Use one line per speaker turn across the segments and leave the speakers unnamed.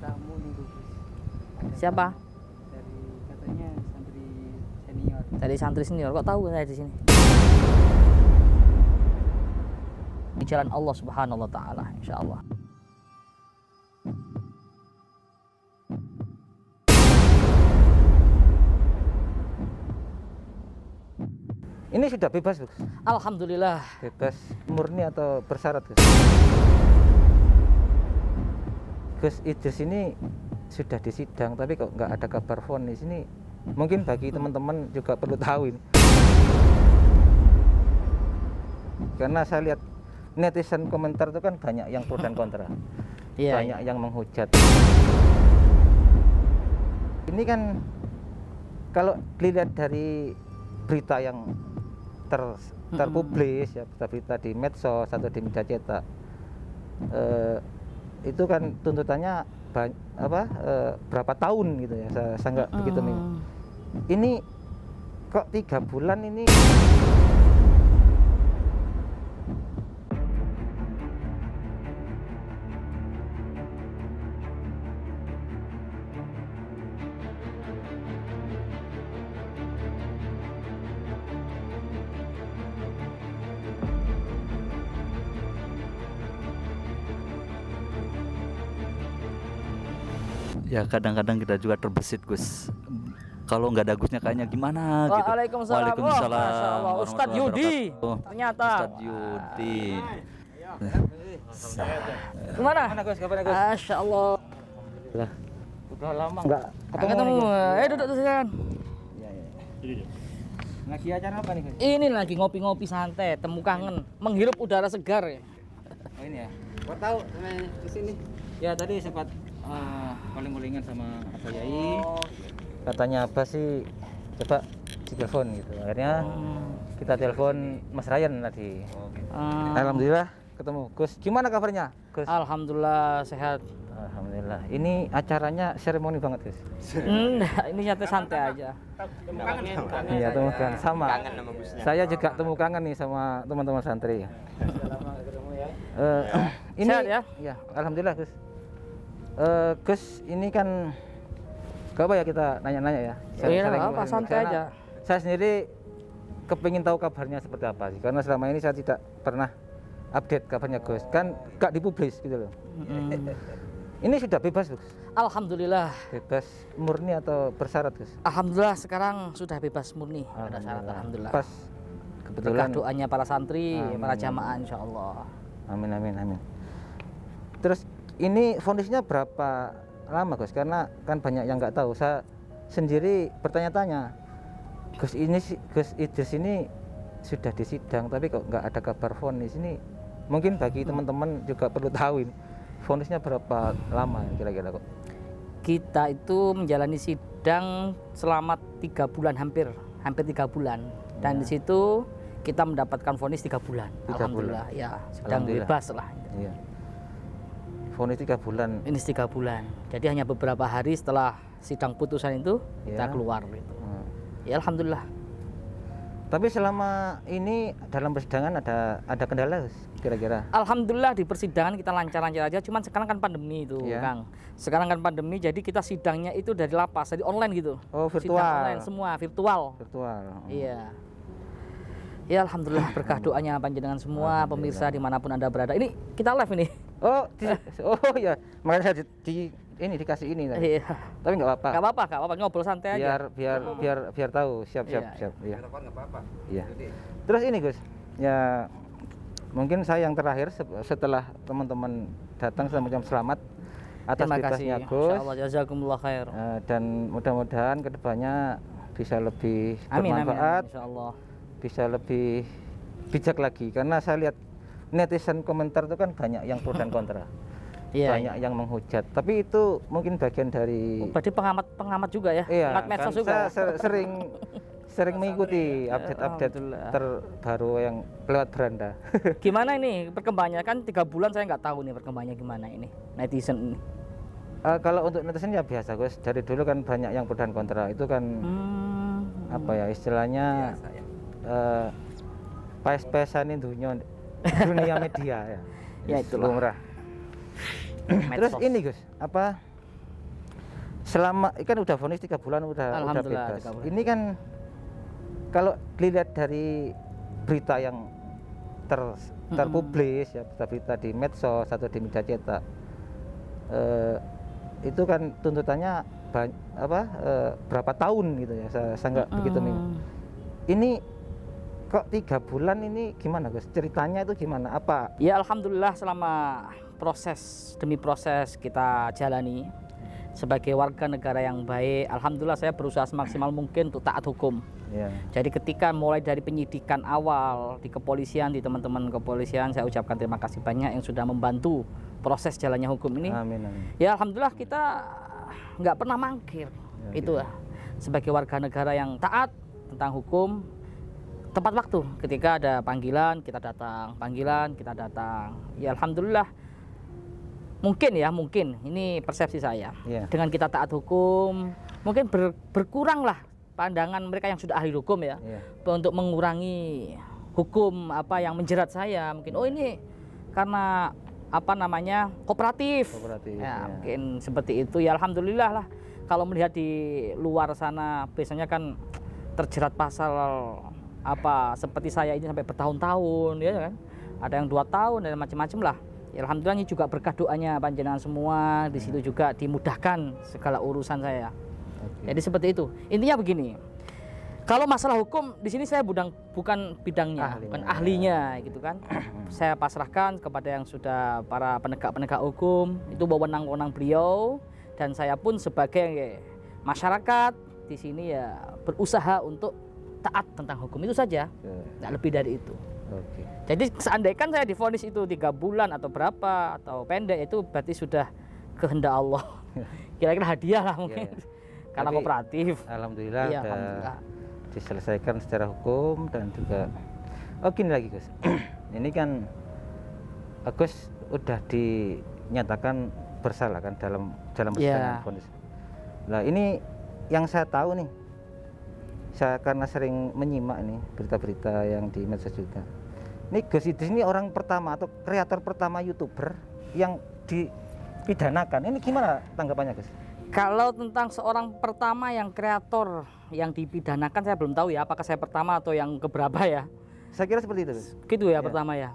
tamu nih Gus. Ada
Siapa?
tamu dari katanya santri senior.
Dari santri senior. Kok tahu saya di sini? Di jalan Allah Subhanahu wa taala, insyaallah.
Ini sudah bebas, Gus?
Alhamdulillah.
Bebas murni atau bersyarat, Gus? Gus Idris ini sudah disidang, tapi kok nggak ada kabar vonis ini. Mungkin bagi teman-teman juga perlu tahu ini. Karena saya lihat netizen komentar itu kan banyak yang pro dan kontra.
Iya.
Banyak yang menghujat. Ini kan kalau dilihat dari berita yang terpublis ya, berita di medsos atau di media cetak, itu kan tuntutannya berapa tahun gitu ya, saya nggak begitu ini kok 3 bulan ini.
Ya kadang-kadang kita juga terbesit, Gus. Kalau nggak ada Gusnya kayaknya gimana gitu.
Waalaikumsalam.
Waalaikumsalam.
Masya Allah. Ustadz Yudi. Ternyata.
Ustadz Yudi.
Gimana?
Mana Gus, kabarnya Gus?
Masya Allah.
Lah, udah lama nggak
Ketemu.
nih, Gus.
Duduk silakan.
Iya, iya. Lagi acara apa nih, Gus?
Ini lagi ngopi-ngopi santai, temu kangen, menghirup udara segar ya.
Oh ini ya. Kau tahu ke sini? Ya tadi sempat paling-palingan sama Abah Yai. Katanya apa sih? Coba ditelepon gitu. Akhirnya kita telepon Mas Ryan tadi. Alhamdulillah ketemu. Gus, gimana kabarnya, Gus?
Alhamdulillah sehat.
Alhamdulillah. Ini acaranya seremoni banget, Gus.
Enggak, ini santai aja.
Iya, temu kangen sama. Saya juga temu kangen nih sama teman-teman santri. Ini
Sehat ya?
Ya, alhamdulillah, Gus. Gus, ini kan gak apa ya kita nanya-nanya ya.
Iya,
Sering-
apa, santai
karena
aja.
Saya sendiri kepingin tahu kabarnya seperti apa sih, karena selama ini saya tidak pernah update kabarnya Gus. Kan gak dipublis gitu loh. Ini sudah bebas, Gus?
Alhamdulillah.
Bebas murni atau bersyarat, Gus?
Alhamdulillah sekarang sudah bebas murni. Ada syarat, alhamdulillah.
Pas kebetulan.
Berkah doanya para santri,
Amin.
para jamaah insyaallah.
Amin, amin, amin. Terus ini vonisnya berapa lama, Gus? Karena kan banyak yang nggak tahu. Saya sendiri bertanya-tanya, Gus Idris ini sudah disidang, tapi kok nggak ada kabar vonis ini. Mungkin bagi teman-teman juga perlu tahu ini, vonisnya berapa lama kira-kira kok?
Kita itu menjalani sidang selama 3 bulan, hampir 3 bulan. Dan di situ kita mendapatkan vonis 3 bulan.
3
Alhamdulillah, ya sedang
Alhamdulillah.
bebas lah.
Iya. Vonis 3 bulan.
Ini 3 bulan. Jadi hanya beberapa hari setelah sidang putusan itu kita
Ya.
keluar gitu.
Hmm.
Ya alhamdulillah.
Tapi selama ini dalam persidangan ada kendala, Gus, kira-kira?
Alhamdulillah di persidangan kita lancar-lancar aja. Cuman sekarang kan pandemi itu,
Ya.
Kang. Sekarang kan pandemi, jadi kita sidangnya itu dari lapas, dari online gitu.
Oh,
Sidang
virtual.
online semua virtual.
Virtual.
Iya. Ya alhamdulillah berkah doanya panjenengan semua pemirsa dimanapun anda berada. Ini kita live ini.
Oh, oh ya, makanya saya dikasih ini tadi.
Iya.
Tapi nggak apa-apa.
Gak apa-apa, ngobrol santai aja.
Biar tahu. Siap.
Iya.
Iya. Iya. Terus ini, Gus. Ya mungkin saya yang terakhir setelah teman-teman datang saya mengucapkan selamat atas
Terima kasih.
bebasnya Gus.
Insyaallah jazakumullah khair.
Dan mudah-mudahan kedepannya bisa lebih
Amin
bermanfaat,
insyaallah.
bisa lebih bijak lagi. Karena saya lihat netizen komentar itu kan banyak yang pro dan kontra.
Iya.
Banyak yang menghujat. Tapi itu mungkin bagian dari
Berarti pengamat juga ya?
iya,
Pengamat medsos
kan
juga.
saya sering mengikuti update
Alhamdulillah.
terbaru yang lewat beranda.
Gimana ini perkembangannya? Kan 3 bulan saya nggak tahu nih perkembangannya gimana ini netizen ini.
Kalau untuk netizen ya biasa, Gus. Dari dulu kan banyak yang pro dan kontra. Itu kan apa ya istilahnya pes-pesan dunia media ya.
Ya, itulah.
Lumrah. Terus ini, Gus, apa selama kan udah vonis 3 bulan udah
Alhamdulillah,
bebas.
3 bulan.
Ini kan kalau dilihat dari berita yang terpublis ya, berita di medsos atau di media cetak, itu kan tuntutannya berapa tahun gitu ya, saya nggak begitu nih. Ini kok 3 bulan ini gimana Gus? Ceritanya itu gimana? Apa?
Ya alhamdulillah selama proses demi proses kita jalani sebagai warga negara yang baik, alhamdulillah saya berusaha semaksimal mungkin untuk taat hukum.
Ya.
Jadi ketika mulai dari penyidikan awal di kepolisian, di teman-teman kepolisian, saya ucapkan terima kasih banyak yang sudah membantu proses jalannya hukum ini.
Amin, amin.
Ya alhamdulillah kita nggak pernah mangkir.
Ya,
Itu lah sebagai warga negara yang taat tentang hukum, tepat waktu ketika ada panggilan kita datang, ya alhamdulillah. Mungkin ini persepsi saya,
Ya.
dengan kita taat hukum mungkin berkuranglah pandangan mereka yang sudah ahli hukum ya,
Ya.
untuk mengurangi hukum apa yang menjerat saya. Mungkin oh ini karena kooperatif.
Ya.
Mungkin seperti itu ya, alhamdulillah lah. Kalau melihat di luar sana biasanya kan terjerat pasal seperti saya ini sampai bertahun-tahun ya kan, ada yang 2 tahun dan macam-macam lah. Ya, alhamdulillah ini juga berkah doanya panjenengan semua, di situ juga dimudahkan segala urusan saya. Jadi seperti itu. Intinya begini, kalau masalah hukum di sini saya bukan bidangnya, bukan ahlinya gitu kan. Saya pasrahkan kepada yang sudah para penegak hukum, itu wewenang-wewenang beliau, dan saya pun sebagai masyarakat di sini ya berusaha untuk taat tentang hukum, itu saja. Nggak lebih dari itu.
Oke.
Jadi seandainya saya divonis itu 3 bulan atau berapa atau pendek, itu berarti sudah kehendak Allah. Kira-kira hadiah lah mungkin.
Ya.
Karena
Tapi,
kooperatif.
Alhamdulillah
Iya,
udah
alhamdulillah.
diselesaikan secara hukum dan juga. Oh gini lagi Gus, ini kan Gus udah dinyatakan bersalah kan dalam persidangan vonis. Nah ini yang saya tahu nih, saya karena sering menyimak nih berita-berita yang di medsos juga. Ini Gus Idris ini orang pertama atau kreator pertama YouTuber yang dipidanakan. Ini gimana tanggapannya Gus?
Kalau tentang seorang pertama yang kreator yang dipidanakan, saya belum tahu ya apakah saya pertama atau yang keberapa ya.
Saya kira seperti itu Gus.
Gitu ya, pertama ya.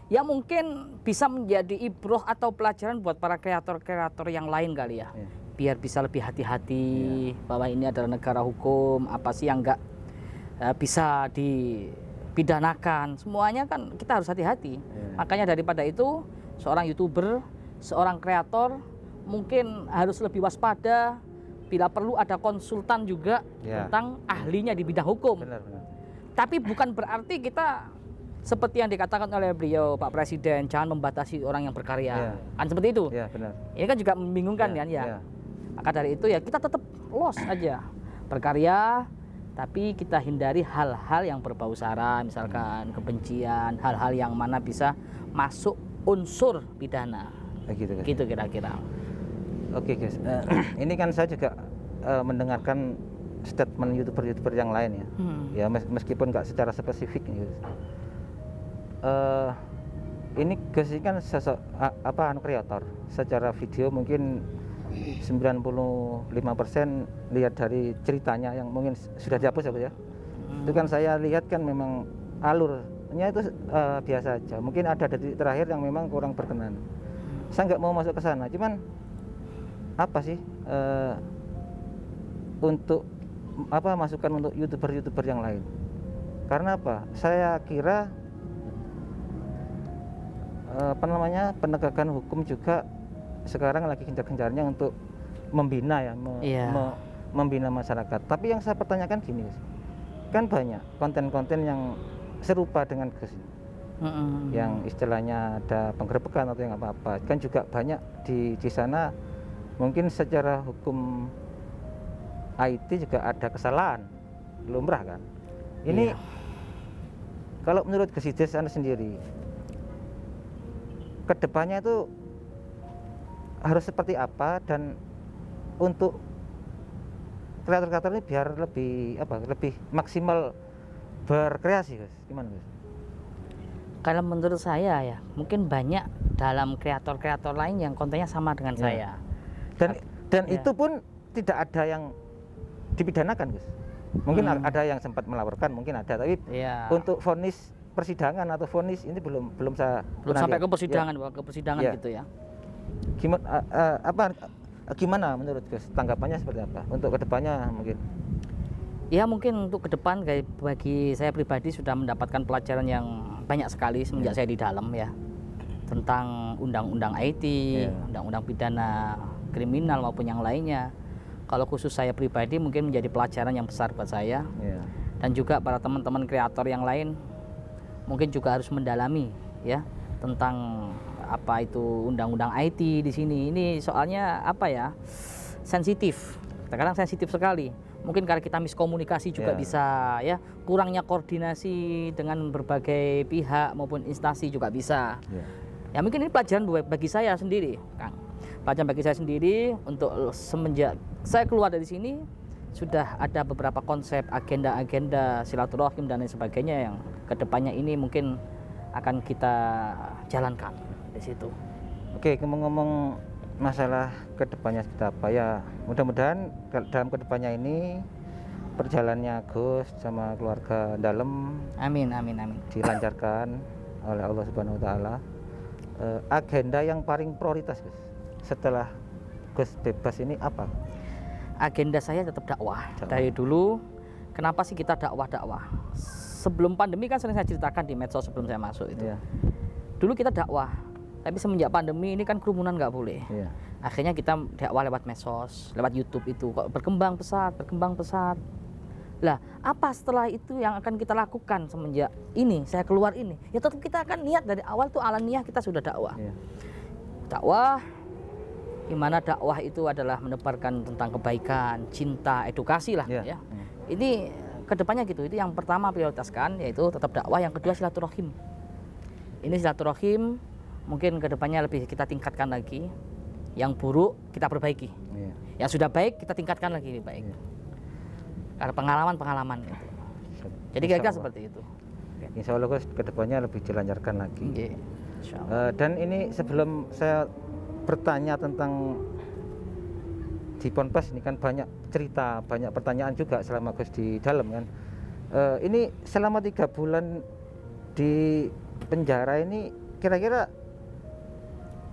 Ya mungkin bisa menjadi ibroh atau pelajaran buat para kreator-kreator yang lain kali ya. Biar bisa lebih hati-hati bahwa ini adalah negara hukum, apa sih yang enggak bisa dipidanakan. Semuanya kan kita harus hati-hati. Makanya daripada itu seorang YouTuber, seorang kreator mungkin harus lebih waspada, bila perlu ada konsultan juga tentang ahlinya di bidang hukum.
Benar.
Tapi bukan berarti kita seperti yang dikatakan oleh beliau Pak Presiden, jangan membatasi orang yang berkarya. Kan seperti itu.
Ya, benar.
Ini kan juga membingungkan kan ya. Maka dari itu ya kita tetap los aja berkarya, tapi kita hindari hal-hal yang berbau sara, misalkan kebencian, hal-hal yang mana bisa masuk unsur pidana. Gitu kira-kira.
Oke guys, ini kan saya juga mendengarkan statement YouTuber yang lain ya. Ya meskipun nggak secara spesifik nih Gus. Ini Gus ini kan kreator. Secara video mungkin 95% lihat dari ceritanya yang mungkin sudah dihapus ya. Itu kan saya lihat kan memang alurnya itu biasa aja. Mungkin ada detik terakhir yang memang kurang berkenan. Saya nggak mau masuk ke sana, cuman apa sih untuk masukan untuk YouTuber yang lain? Karena apa? Saya kira penegakan hukum juga sekarang lagi gencar-gencarnya untuk membina ya, membina masyarakat. Tapi yang saya pertanyakan gini, kan banyak konten-konten yang serupa dengan Gus, yang istilahnya ada penggerebekan atau yang apa-apa, kan juga banyak di sana. Mungkin secara hukum IT juga ada kesalahan, lumrah kan. Ini kalau menurut Gus Idris Anda sendiri, kedepannya itu harus seperti apa, dan untuk kreator-kreator ini biar lebih maksimal berkreasi, Gus, gimana Gus?
Kalau menurut saya ya, mungkin banyak dalam kreator-kreator lain yang kontennya sama dengan saya.
Dan itu pun tidak ada yang dipidanakan, Gus. Mungkin ada yang sempat melaporkan, mungkin ada, tapi
Iya.
untuk vonis persidangan atau vonis ini belum saya
Belum
pernah
sampai
lihat.
ke persidangan,
Ya.
Pak, ke persidangan
Ya.
gitu ya.
Gimana menurut Gus, tanggapannya seperti apa untuk kedepannya mungkin?
Ya mungkin untuk ke depan kayak bagi saya pribadi sudah mendapatkan pelajaran yang banyak sekali semenjak saya di dalam ya, tentang undang-undang IT,
Ya.
undang-undang pidana kriminal maupun yang lainnya. Kalau khusus saya pribadi mungkin menjadi pelajaran yang besar buat saya,
Ya.
dan juga para teman-teman kreator yang lain mungkin juga harus mendalami ya tentang apa itu undang-undang IT di sini. Ini soalnya apa ya, sensitif, kadang sensitif sekali. Mungkin karena kita miskomunikasi juga
Ya.
bisa ya, kurangnya koordinasi dengan berbagai pihak maupun instansi juga bisa.
Ya.
Ya mungkin ini pelajaran bagi saya sendiri, Kang. Pelajaran bagi saya sendiri untuk semenjak saya keluar dari sini sudah ada beberapa konsep, agenda-agenda silaturahim dan lain sebagainya yang kedepannya ini mungkin akan kita jalankan di situ.
Oke, ngomong-ngomong masalah kedepannya kita apa ya, mudah-mudahan dalam kedepannya ini perjalanannya Gus sama keluarga dalam
Amin, amin, amin.
dilancarkan oleh Allah Subhanahu Wa Taala. Agenda yang paling prioritas Gus setelah Gus bebas ini apa?
Agenda saya tetap dakwah.
Dakwah.
Dari dulu, kenapa sih kita dakwah? Sebelum pandemi kan sering saya ceritakan di medsos sebelum saya masuk itu.
Iya,
Dulu kita dakwah, tapi semenjak pandemi ini kan kerumunan nggak boleh.
iya,
Akhirnya kita dakwah lewat medsos, lewat YouTube itu kok berkembang pesat. Lah, apa setelah itu yang akan kita lakukan semenjak ini saya keluar ini? Ya tetap kita akan niat dari awal tuh alaniah kita sudah dakwah.
iya.
Dakwah, di mana dakwah itu adalah menebarkan tentang kebaikan, cinta, edukasi lah
Iya.
ya. Ini kedepannya gitu. Itu yang pertama prioritaskan, yaitu tetap dakwah. Yang kedua silaturahim. Ini silaturahim mungkin kedepannya lebih kita tingkatkan lagi. Yang buruk kita perbaiki.
Iya.
Yang sudah baik kita tingkatkan lagi lebih baik.
Iya.
Karena pengalaman gitu. Jadi
Insya
kira-kira
Allah.
seperti itu.
Insya Allah Gus kedepannya lebih dilancarkan lagi.
Nggih. Insyaallah.
Dan ini sebelum saya bertanya tentang di Ponpes ini kan banyak cerita, banyak pertanyaan juga selama Gus di dalam kan. Ini selama 3 bulan di penjara ini kira-kira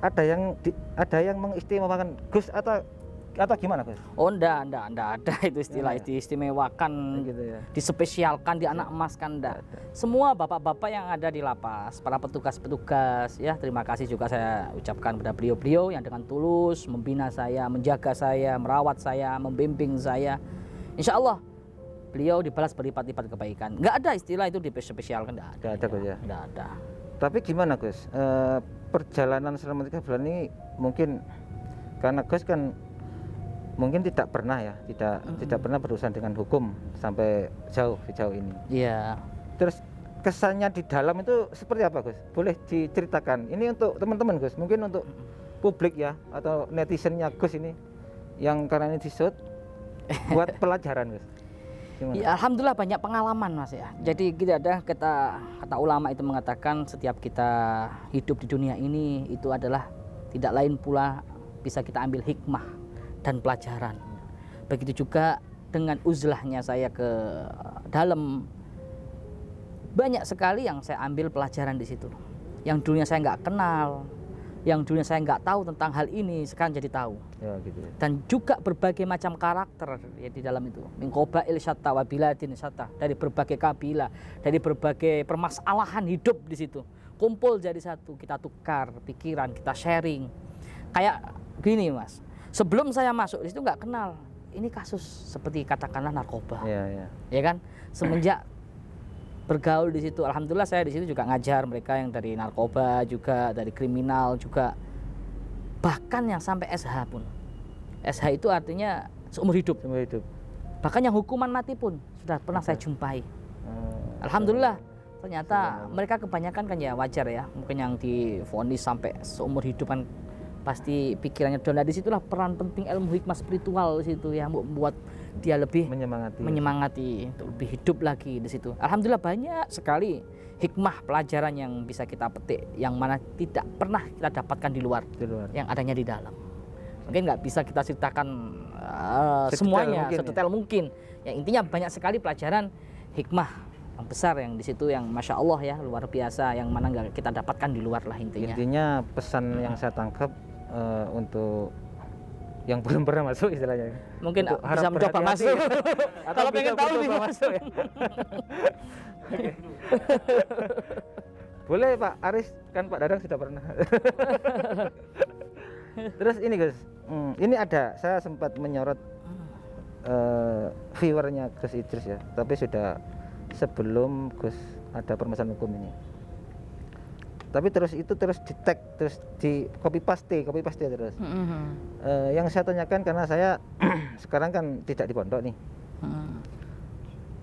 ada yang mengistimewakan Gus atau gimana Gus?
Oh enggak ada itu istilah
Ya, ya.
diistimewakan,
Gitu ya.
dispesialkan, dianak emaskan enggak. Semua bapak-bapak yang ada di lapas, para petugas-petugas ya, terima kasih juga saya ucapkan pada beliau-beliau yang dengan tulus membina saya, menjaga saya, merawat saya, membimbing saya. Insya Allah beliau dibalas berlipat-lipat kebaikan. Enggak ada istilah itu dispesialkan, enggak ada.
Nggak ada, Gus, ya?
Enggak ada.
Tapi gimana Gus? Perjalanan selama 3 bulan ini mungkin karena Gus kan mungkin tidak pernah ya, tidak pernah berurusan dengan hukum sampai sejauh ini.
Iya.
Terus kesannya di dalam itu seperti apa Gus? Boleh diceritakan. Ini untuk teman-teman Gus, mungkin untuk publik ya atau netizennya Gus ini yang karena ini di-shoot buat pelajaran Gus. Gimana?
Ya, alhamdulillah banyak pengalaman Mas ya. Jadi kita ada kata ulama itu mengatakan setiap kita hidup di dunia ini itu adalah tidak lain pula bisa kita ambil hikmah dan pelajaran. Begitu juga dengan uzlahnya saya ke dalam, banyak sekali yang saya ambil pelajaran di situ. Yang dulunya saya nggak kenal, yang dulunya saya nggak tahu tentang hal ini, sekarang jadi tahu.
Ya gitu ya.
Dan juga berbagai macam karakter ya di dalam itu, min qabail syatta wa biladin syatta, dari berbagai kabilah, dari berbagai permasalahan hidup di situ kumpul jadi satu, kita tukar pikiran, kita sharing. Kayak gini Mas, sebelum saya masuk di situ nggak kenal ini kasus seperti katakanlah narkoba,
Iya.
ya kan. Semenjak bergaul di situ, alhamdulillah saya di situ juga ngajar mereka yang dari narkoba juga, dari kriminal juga, bahkan yang sampai SH pun. SH itu artinya seumur hidup.
Seumur hidup.
Bahkan yang hukuman mati pun sudah pernah saya jumpai. Alhamdulillah. Ternyata mereka kebanyakan kan ya wajar ya, mungkin yang divonis sampai seumur hidup kan pasti pikirannya down. Nah, disitulah peran penting ilmu hikmah spiritual di situ ya, membuat dia lebih menyemangati untuk lebih hidup lagi di situ. Alhamdulillah banyak sekali hikmah pelajaran yang bisa kita petik, yang mana tidak pernah kita dapatkan di luar, yang adanya di dalam. Mungkin nggak bisa kita ceritakan
Sedetail
semuanya,
mungkin, ya.
sedetail mungkin. Ya intinya banyak sekali pelajaran hikmah yang besar yang di situ yang masya Allah ya luar biasa yang mana nggak kita dapatkan di luar lah intinya.
Intinya pesan yang saya tangkap untuk yang belum pernah masuk istilahnya.
Mungkin
Untuk
bisa
harap
mencoba
berhati-hati
masuk.
ya. Atau
Kalau
bisa
pengen tahu
mencoba
bisa masuk. Ya.
Boleh Pak Aris, kan Pak Dadang sudah pernah. Terus ini Gus, ini ada saya sempat menyorot viewernya Gus Idris ya, tapi sudah sebelum Gus ada permasalahan hukum ini. Tapi terus itu terus di tag, terus di copy paste terus. Yang saya tanyakan karena saya sekarang kan tidak di pondok nih.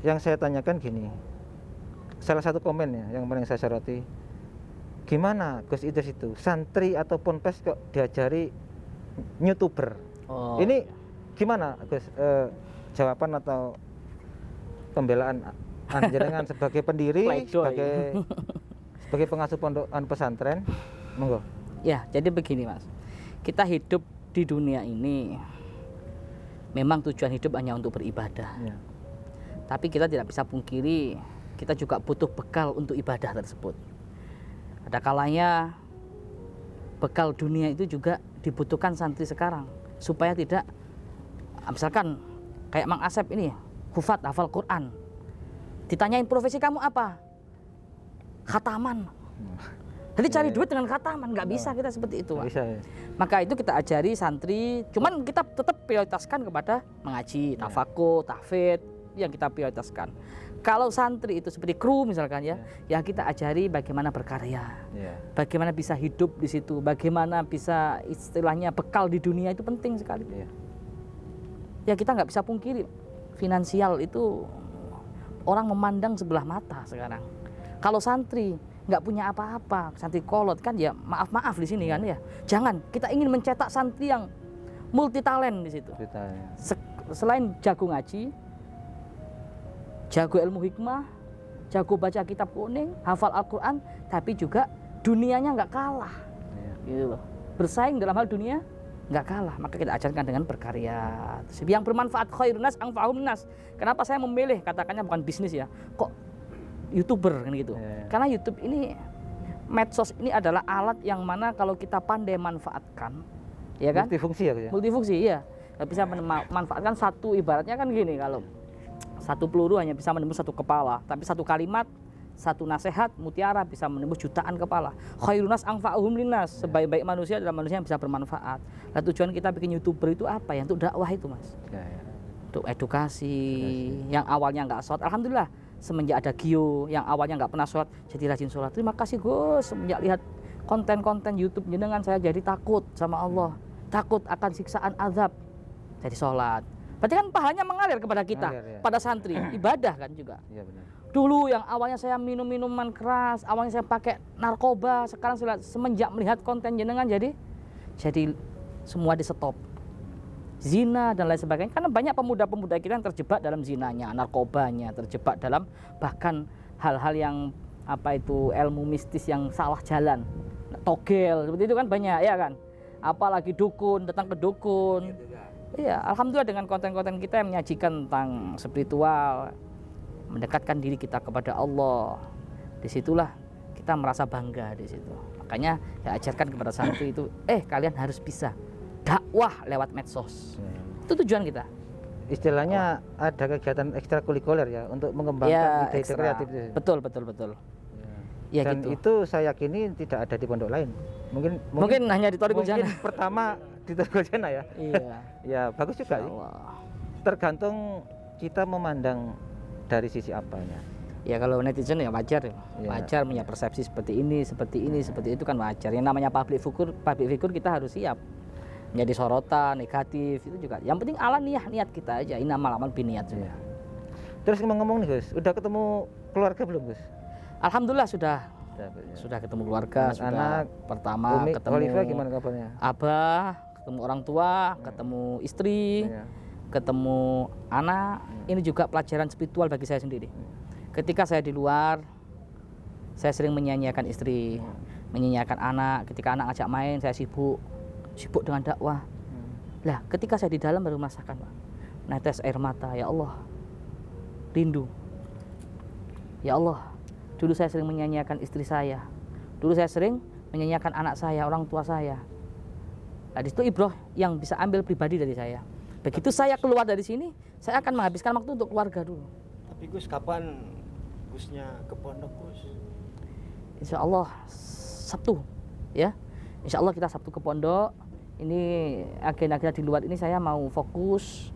Yang saya tanyakan gini, salah satu komen ya yang paling saya soroti, gimana Gus Idris itu santri atau ponpes kok diajari YouTuber?
Oh,
Ini gimana Gus jawaban atau pembelaan Anjenengan sebagai pendiri,
Playdoy.
sebagai pengasuh pondok pesantren, monggo.
Ya, jadi begini Mas. Kita hidup di dunia ini memang tujuan hidup hanya untuk beribadah.
Ya.
Tapi kita tidak bisa pungkiri kita juga butuh bekal untuk ibadah tersebut. Ada kalanya bekal dunia itu juga dibutuhkan santri sekarang supaya tidak misalkan kayak Mang Asep ini hufat hafal Quran. Ditanyain profesi kamu apa? Khataman. Jadi cari duit dengan khataman, nggak bisa kita seperti itu. Pak.
Bisa ya.
Maka itu kita ajari santri, cuman kita tetap prioritaskan kepada mengaji, tafakuh, tahfidz yang kita prioritaskan. Kalau santri itu seperti kru misalkan ya kita ajari bagaimana berkarya, bagaimana bisa hidup di situ, bagaimana bisa istilahnya bekal di dunia itu penting sekali. Ya kita nggak bisa pungkiri, finansial itu orang memandang sebelah mata sekarang. Kalau santri nggak punya apa-apa, santri kolot kan ya maaf di sini kan ya. Jangan, kita ingin mencetak santri yang multi talent di situ. Selain jago ngaji, jago ilmu hikmah, jago baca kitab kuning, hafal Al-Quran, tapi juga dunianya nggak kalah. Gitu loh. Bersaing dalam hal dunia nggak kalah, maka kita ajarkan dengan berkarya. Yang bermanfaat khairun nas anfa'uhum nas. Kenapa saya memilih katakannya bukan bisnis ya? Kok YouTuber kan gitu. Karena YouTube ini medsos ini adalah alat yang mana kalau kita pandai manfaatkan, ya kan?
Multifungsi ya,
multifungsi iya. Kalau bisa manfaatkan satu, ibaratnya kan gini, kalau satu peluru hanya bisa menembus satu kepala, tapi satu kalimat, satu nasihat mutiara bisa menembus jutaan kepala. Khairun nas anfa'uhum linnas. Sebaik-baik manusia adalah manusia yang bisa bermanfaat. Nah, tujuan kita bikin YouTuber itu apa ya? Untuk dakwah itu, Mas. Untuk edukasi. Yang awalnya nggak sholat, alhamdulillah semenjak ada Gio yang awalnya nggak pernah sholat jadi rajin sholat. Terima kasih Gus, semenjak lihat konten-konten YouTube jenengan saya jadi takut sama Allah, takut akan siksaan azab, jadi sholat. Berarti kan pahalanya mengalir kepada kita, pada santri, ibadah kan juga. Benar. Dulu yang awalnya saya minum minuman keras, awalnya saya pakai narkoba, sekarang semenjak melihat konten jenengan jadi semua di stop. Zina dan lain sebagainya, karena banyak pemuda-pemuda kita yang terjebak dalam zinanya, narkobanya, terjebak dalam bahkan hal-hal yang ilmu mistis yang salah jalan, togel seperti itu kan banyak ya kan, apalagi dukun, datang ke dukun. Iya, alhamdulillah dengan konten-konten kita yang menyajikan tentang spiritual, mendekatkan diri kita kepada Allah, disitulah kita merasa bangga di situ. Makanya ya ajarkan kepada santri itu, kalian harus bisa dakwah lewat medsos. Itu tujuan kita.
Istilahnya ada kegiatan ekstrakurikuler ya untuk mengembangkan ide kreatif.
Betul. Ya,
dan
gitu.
itu saya yakini tidak ada di pondok lain. Mungkin
hanya di Thoriqul Jannah.
Pertama di Thoriqul Jannah ya.
Iya.
Ya bagus juga. Tergantung kita memandang dari sisi apanya.
Ya kalau netizen ya wajar punya persepsi seperti ini, seperti itu kan wajar. Yang namanya public figure kita harus siap. Jadi sorotan negatif itu juga. Yang penting niat kita aja. Innamal a'malu binniyat juga.
Terus ngomong nih Gus, udah ketemu keluarga belum Gus?
Alhamdulillah sudah ketemu keluarga,
anak
pertama
Umi,
ketemu
Olivia gimana kabarnya?
Abah, ketemu orang tua, ketemu istri, ketemu anak. Ini juga pelajaran spiritual bagi saya sendiri. Ketika saya di luar, saya sering menyanyiakan istri, menyanyiakan anak. Ketika anak ajak main, saya sibuk dengan dakwah. Lah, ketika saya di dalam baru merasakan, Pak. Netes air mata, ya Allah. Rindu. Ya Allah, dulu saya sering menyanyiakan istri saya. Dulu saya sering menyanyiakan anak saya, orang tua saya. Nah, di situ ibroh yang bisa ambil pribadi dari saya. Begitu saya keluar dari sini, saya akan menghabiskan waktu untuk keluarga dulu.
Tapi Gus, kapan Gusnya ke pondok, Gus?
Insya Allah Sabtu, ya. Insya Allah kita Sabtu ke pondok. Ini agenda-agenda di luar ini saya mau fokus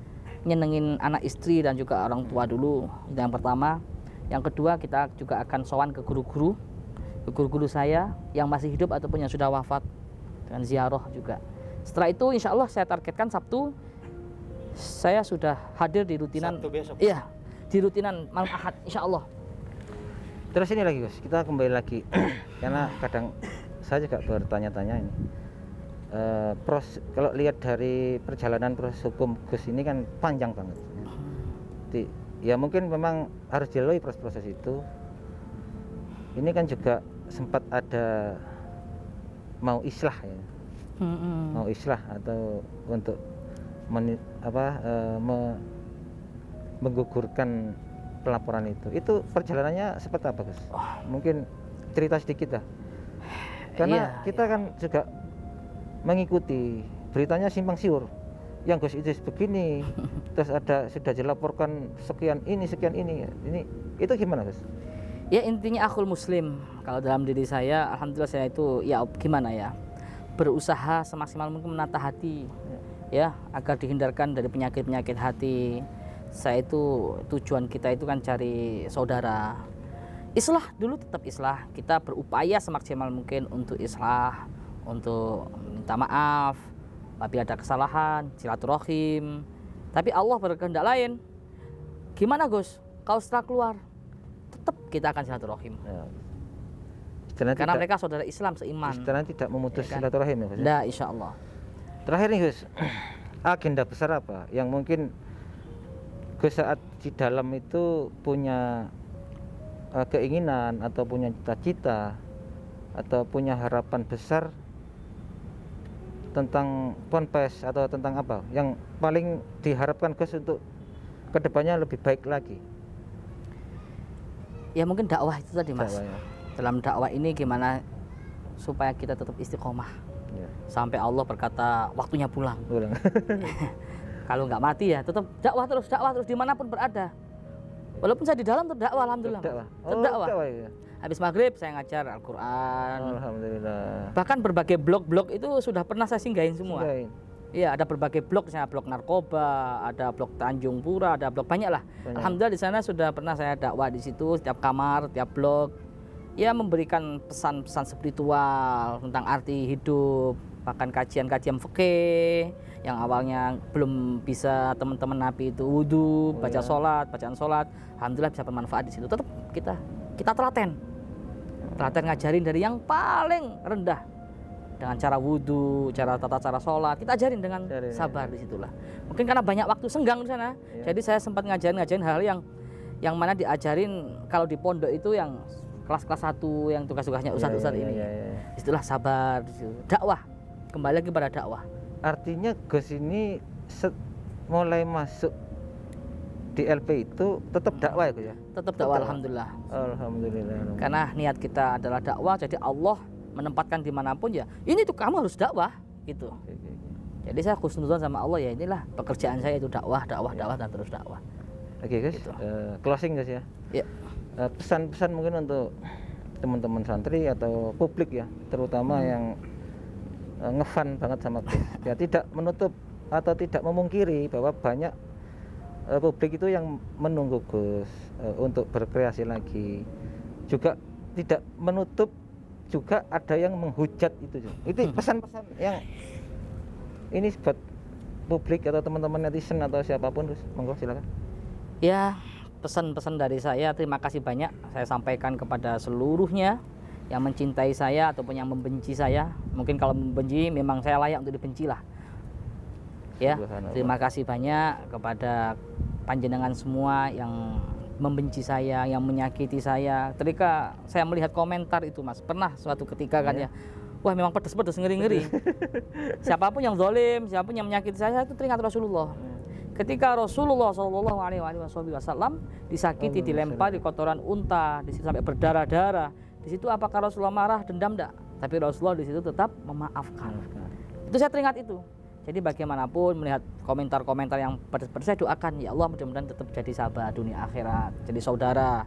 nyenengin anak istri dan juga orang tua dulu. Itu yang pertama. Yang kedua, kita juga akan sowan ke guru-guru saya yang masih hidup ataupun yang sudah wafat, dengan ziarah juga. Setelah itu insya Allah saya targetkan Sabtu saya sudah hadir di rutinan.
Sabtu besok?
Iya, di rutinan malam Ahad insya Allah.
Terus ini lagi Gus, kita kembali lagi karena kadang saya juga bertanya-tanya ini. Kalau lihat dari perjalanan proses hukum Gus ini kan panjang banget. Ya mungkin memang harus dilalui proses-proses itu. Ini kan juga sempat ada mau islah ya, mau islah atau untuk menggugurkan pelaporan itu. Itu perjalanannya seperti apa Gus? Mungkin cerita sedikit dah. Karena kita kan juga mengikuti beritanya simpang siur. Yang Gus Idris begini, terus ada sudah dilaporkan sekian ini. Ini itu gimana Gus?
Ya intinya akhul muslim. Kalau dalam diri saya, alhamdulillah saya itu ya gimana ya, berusaha semaksimal mungkin menata hati, ya agar dihindarkan dari penyakit-penyakit hati. Saya itu tujuan kita itu kan cari saudara. Islah dulu tetap islah. Kita berupaya semaksimal mungkin untuk islah, untuk minta maaf apabila ada kesalahan, silaturahim. Tapi Allah berkehendak lain. Gimana Gus? Kalau setelah keluar, tetap kita akan silaturahim.
Ya.
Karena mereka saudara Islam seiman.
Istilahnya tidak memutus
Ya kan?
silaturahim ya Gus.
Nah, insya Allah.
Terakhir nih Gus, agenda besar apa yang mungkin Gus saat di dalam itu punya keinginan atau punya cita-cita atau punya harapan besar tentang Ponpes atau tentang apa yang paling diharapkan Gus untuk kedepannya lebih baik lagi?
Ya mungkin dakwah itu tadi Mas.
Dakwah, ya.
Dalam dakwah ini gimana supaya kita tetap istiqomah
Ya.
sampai Allah berkata waktunya pulang.
Ulang.
Kalau nggak mati ya tetap dakwah terus dimanapun berada. Walaupun saya di dalam tetap dakwah, alhamdulillah.
Dakwah.
Tetap dakwah.
Dakwah, ya.
Habis maghrib saya ngajar Al-Quran.
Alhamdulillah.
Bahkan berbagai blog-blog itu sudah pernah saya singgahin semua.
Singgahin.
Iya, ada berbagai blog, misalnya blog narkoba, ada blog Tanjung Pura, ada blog banyak lah.
Banyak.
Alhamdulillah di sana sudah pernah saya dakwah di situ, setiap kamar, setiap blog. Ya memberikan pesan-pesan spiritual tentang arti hidup, bahkan kajian-kajian fikih yang awalnya belum bisa teman-teman Nabi itu wudhu, baca sholat, bacaan sholat. Alhamdulillah bisa bermanfaat di situ. Tetap kita telaten ngajarin dari yang paling rendah dengan cara wudhu, cara tata cara sholat, kita ajarin dengan sabar di situlah. Mungkin karena banyak waktu senggang di sana, jadi saya sempat ngajarin hal yang mana diajarin kalau di pondok itu yang kelas-kelas 1 yang tugas-tugasnya ustadz ini. Istilah sabar, dakwah, kembali lagi pada dakwah.
Artinya Gus ini mulai masuk di LP itu tetap dakwah ya Gus ya?
Tetap dakwah, alhamdulillah.
Alhamdulillah.
Karena niat kita adalah dakwah, jadi Allah menempatkan dimanapun ya, ini tuh kamu harus dakwah gitu. Jadi saya khusnuzon sama Allah, ya inilah pekerjaan saya itu dakwah dan terus dakwah.
Oke Gus,
Gitu.
closing Gus ya.
Ya.
Pesan-pesan mungkin untuk teman-teman santri atau publik ya, terutama yang ngefan banget sama Gus. Ya tidak menutup atau tidak memungkiri bahwa banyak publik itu yang menunggu Gus untuk berkreasi lagi. Juga tidak menutup juga ada yang menghujat itu. Itu pesan-pesan yang ini buat publik atau teman-teman netizen atau siapapun, Gus. Monggo silakan.
Ya, pesan-pesan dari saya terima kasih banyak saya sampaikan kepada seluruhnya yang mencintai saya ataupun yang membenci saya. Mungkin kalau membenci memang saya layak untuk dibenci lah. Ya, terima kasih banyak kepada panjenengan semua yang membenci saya, yang menyakiti saya. Ketika saya melihat komentar itu Mas, pernah suatu ketika kan ya, wah memang pedes-pedes ngeri-ngeri. Siapapun yang zalim, siapapun yang menyakiti saya itu teringat Rasulullah. Ketika Rasulullah Shallallahu Alaihi Wasallam disakiti, dilempar di kotoran unta, di situ sampai berdarah-darah. Di situ apakah Rasulullah marah, dendam enggak? Tapi Rasulullah di situ tetap memaafkan. Itu saya teringat itu. Jadi bagaimanapun melihat komentar-komentar yang pedas-pedas, saya doakan ya Allah mudah-mudahan tetap jadi sahabat dunia akhirat, jadi saudara.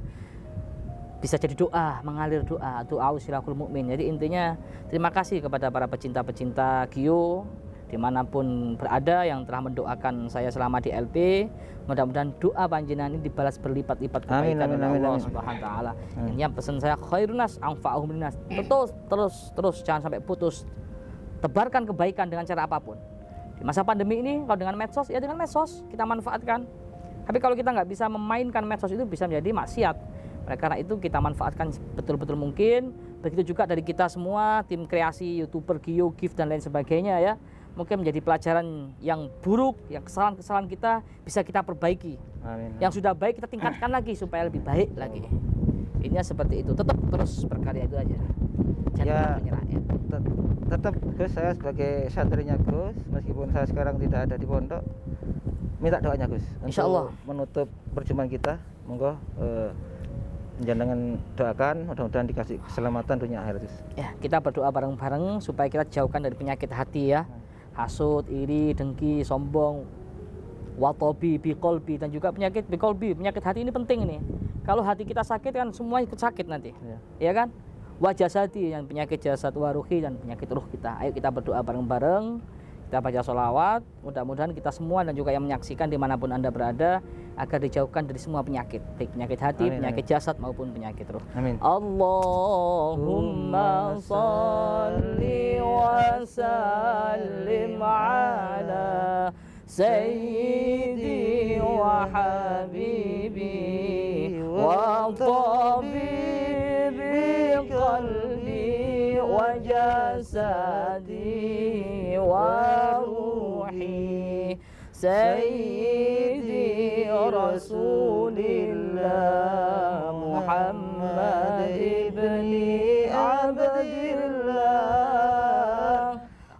Bisa jadi doa, mengalir doa usilahul mukmin. Jadi intinya terima kasih kepada para pecinta-pecinta Gio dimanapun berada yang telah mendoakan saya selama di LP. Mudah-mudahan doa panjenengan ini dibalas berlipat-lipat kebaikan oleh Allah Subhanahu wa taala. Ini yang pesan saya, khairunas anfa'uhum linnas. Terus jangan sampai putus. Tebarkan kebaikan dengan cara apapun. Di masa pandemi ini kalau dengan medsos, ya dengan medsos kita manfaatkan. Tapi kalau kita nggak bisa memainkan medsos itu bisa menjadi maksiat. Oleh karena itu kita manfaatkan betul-betul mungkin. Begitu juga dari kita semua, tim kreasi, YouTuber, Gio, Gift dan lain sebagainya ya. Mungkin menjadi pelajaran yang buruk, yang kesalahan-kesalahan kita bisa kita perbaiki.
Amin.
Yang sudah baik kita tingkatkan lagi supaya lebih baik lagi. Intinya seperti itu. Tetap terus berkarya itu aja. Jangan
Ya,
pernah menyerah ya.
Tetap Gus, saya sebagai santrinya Gus, meskipun saya sekarang tidak ada di pondok, minta doanya Gus
Insya Allah.
untuk menutup perjumpaan kita. Monggo jangan doakan mudah-mudahan dikasih keselamatan dunia akhirat Gus.
Ya, kita berdoa bareng-bareng supaya kita jauhkan dari penyakit hati ya. Hasud, iri, dengki, sombong, watobi, bikolbi, dan juga penyakit bikolbi. Penyakit hati ini penting ini. Kalau hati kita sakit kan semua ikut sakit nanti. Ya kan? Wajah jasadi yang penyakit jasad, waruhi dan penyakit ruh kita. Ayo kita berdoa bareng-bareng. Kita baca sholawat, mudah-mudahan kita semua dan juga yang menyaksikan dimanapun Anda berada agar dijauhkan dari semua penyakit, baik penyakit hati, penyakit jasad maupun penyakit ruh.
Amin.
Allahumma salli wa sallim ala sayyidi wa habibi wa tabibi qalbi wa jasadi wa ruhi sayyidi rasulillah Muhammad ibni abdillah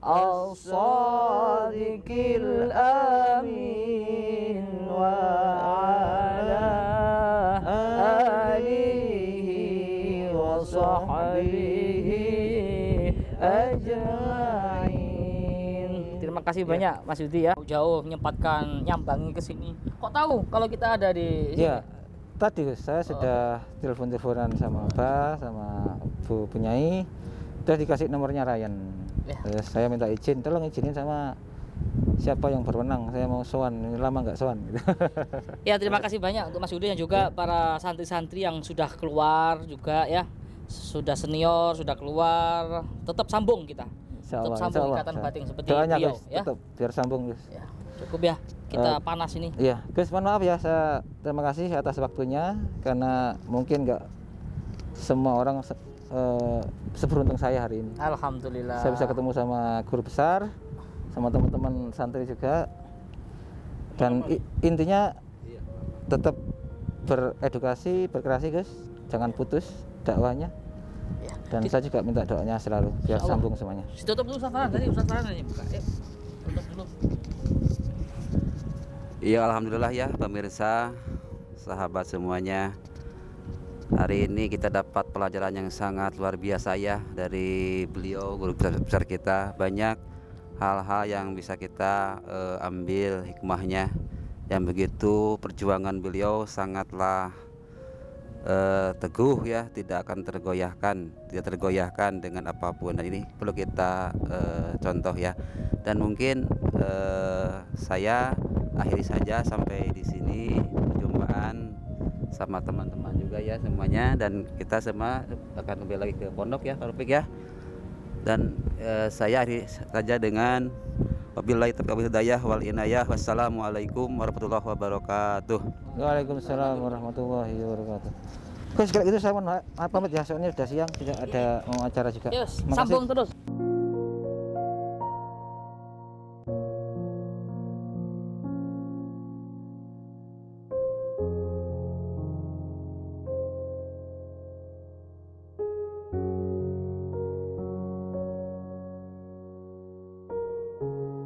as-sadiqil amin wa ala alihi wa sahbihi ajma'in. Terima kasih banyak Mas Yudi ya. Jauh menyempatkan nyambangi ke sini. Kok tahu kalau kita ada di sini?
Ya, tadi Gus, saya sudah telepon-teleponan sama Mbak, sama Bu Penyai. Sudah dikasih nomornya Ryan.
Ya.
Terus saya minta izin, tolong izinin sama siapa yang berwenang. Saya mau sowan, ini lama nggak sowan. Gitu.
Ya, terima kasih banyak untuk Mas Yudi dan juga para santri-santri yang sudah keluar juga ya. Sudah senior, sudah keluar, tetap sambung kita. Tetap sambung ikatan batin seperti
doanya
beliau
Gus,
ya.
tetap biar sambung Gus.
Ya, cukup ya. Kita panas ini.
Iya, Gus, mohon maaf ya, saya terima kasih atas waktunya karena mungkin nggak semua orang seberuntung saya hari ini.
Alhamdulillah.
Saya bisa ketemu sama guru besar, sama teman-teman santri juga, dan intinya tetap beredukasi, berkreasi Gus, jangan putus dakwahnya.
Ya.
Dan saya juga minta doanya selalu biar
Insya Allah.
sambung semuanya.
Tutup dulu Ustaz Farhan, tadi Ustaz Farhan ini buka. Yuk. Tutup dulu.
Iya, alhamdulillah ya pemirsa, sahabat semuanya. Hari ini kita dapat pelajaran yang sangat luar biasa ya dari beliau, guru besar kita. Banyak hal-hal yang bisa kita ambil hikmahnya. Yang begitu perjuangan beliau sangatlah teguh ya, tidak akan tidak tergoyahkan dengan apapun. Dan ini perlu kita contoh ya. Dan mungkin saya akhiri saja sampai di sini perjumpaan sama teman-teman juga ya semuanya, dan kita semua akan kembali lagi ke pondok ya Pak Rufik ya. Dan saya akhiri saja dengan wabillahi taufiq wal hidayah wal inayah. Wassalamualaikum warahmatullahi wabarakatuh.
Waalaikumsalam warahmatullahi wabarakatuh. Gus, kalau gitu saya mohon pamit ya, soalnya sudah siang, tidak ada mau acara juga.
Yes,
Makasih.
sambung terus.